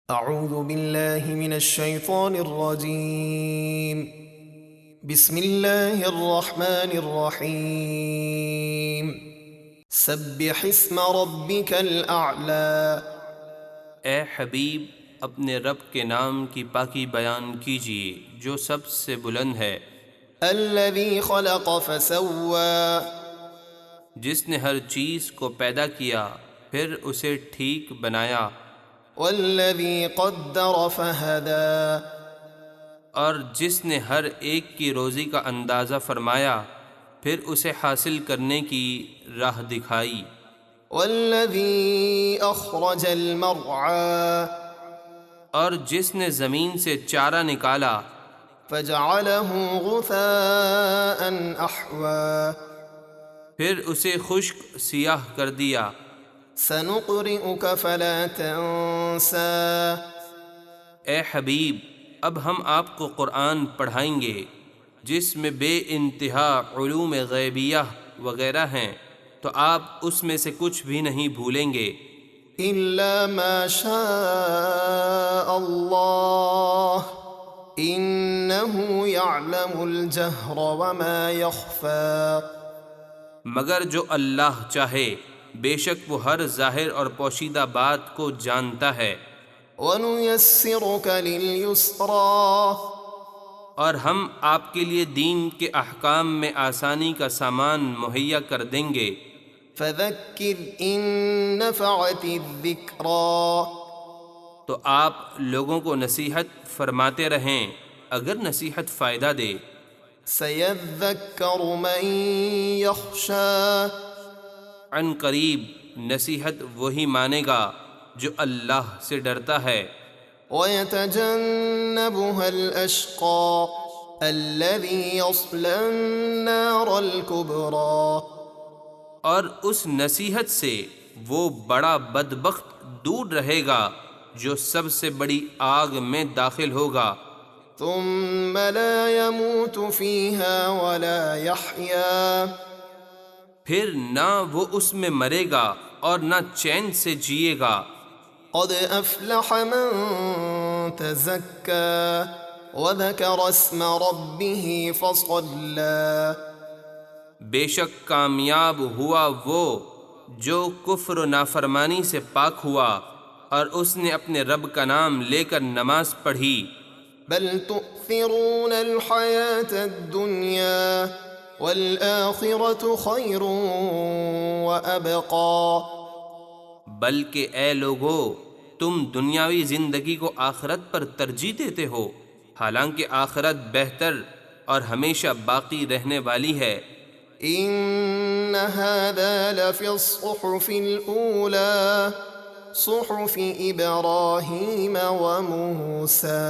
اعوذ باللہ من الشیطان الرجیم بسم اللہ الرحمن الرحیم سبح اسم ربک الاعلی۔ اے حبیب اپنے رب کے نام کی پاکی بیان کیجیے جو سب سے بلند ہے، الذی خلق فسوی، جس نے ہر چیز کو پیدا کیا پھر اسے ٹھیک بنایا، والذی قدر فہدی، اور جس نے ہر ایک کی روزی کا اندازہ فرمایا پھر اسے حاصل کرنے کی راہ دکھائی، والذی اخرج المرعی، اور جس نے زمین سے چارہ نکالا فجعلہ غثاء احوی، پھر اسے خشک سیاہ کر دیا، سنقرئک فلا تنسى، اے حبیب اب ہم آپ کو قرآن پڑھائیں گے جس میں بے انتہا علوم غیبیہ وغیرہ ہیں، تو آپ اس میں سے کچھ بھی نہیں بھولیں گے الا ما شاء اللہ انه يعلم الجهر وما يخفى، مگر جو اللہ چاہے بے شک وہ ہر ظاہر اور پوشیدہ بات کو جانتا ہے، ونيسرك لليسرى، اور ہم آپ کے لیے دین کے احکام میں آسانی کا سامان مہیا کر دیں گے، فذكر ان نفعت الذكرى، تو آپ لوگوں کو نصیحت فرماتے رہیں اگر نصیحت فائدہ دے، سيذكر من يخشى، عن قریب نصیحت وہی مانے گا جو اللہ سے ڈرتا ہے، ويتجنبها الأشقى الذي يصلى النار الكبرى، اور اس نصیحت سے وہ بڑا بدبخت دور رہے گا جو سب سے بڑی آگ میں داخل ہوگا، ثم لا يموت فيها ولا يحيا، پھر نہ وہ اس میں مرے گا اور نہ چین سے جیے گا، قد أفلح من تزكى وذكر اسم ربه فصلى، بے شک کامیاب ہوا وہ جو کفر و نافرمانی سے پاک ہوا اور اس نے اپنے رب کا نام لے کر نماز پڑھی، بل تؤثرون الحياة الدنيا والآخرة خير وأبقى، بلکہ اے لوگو تم دنیاوی زندگی کو آخرت پر ترجیح دیتے ہو، حالانکہ آخرت بہتر اور ہمیشہ باقی رہنے والی ہے، إن هذا لفي الصحف الأولى صحف إبراهيم وموسى،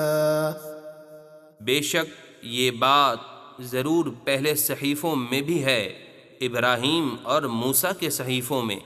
بے شک یہ بات ضرور پہلے صحیفوں میں بھی ہے، ابراہیم اور موسیٰ کے صحیفوں میں۔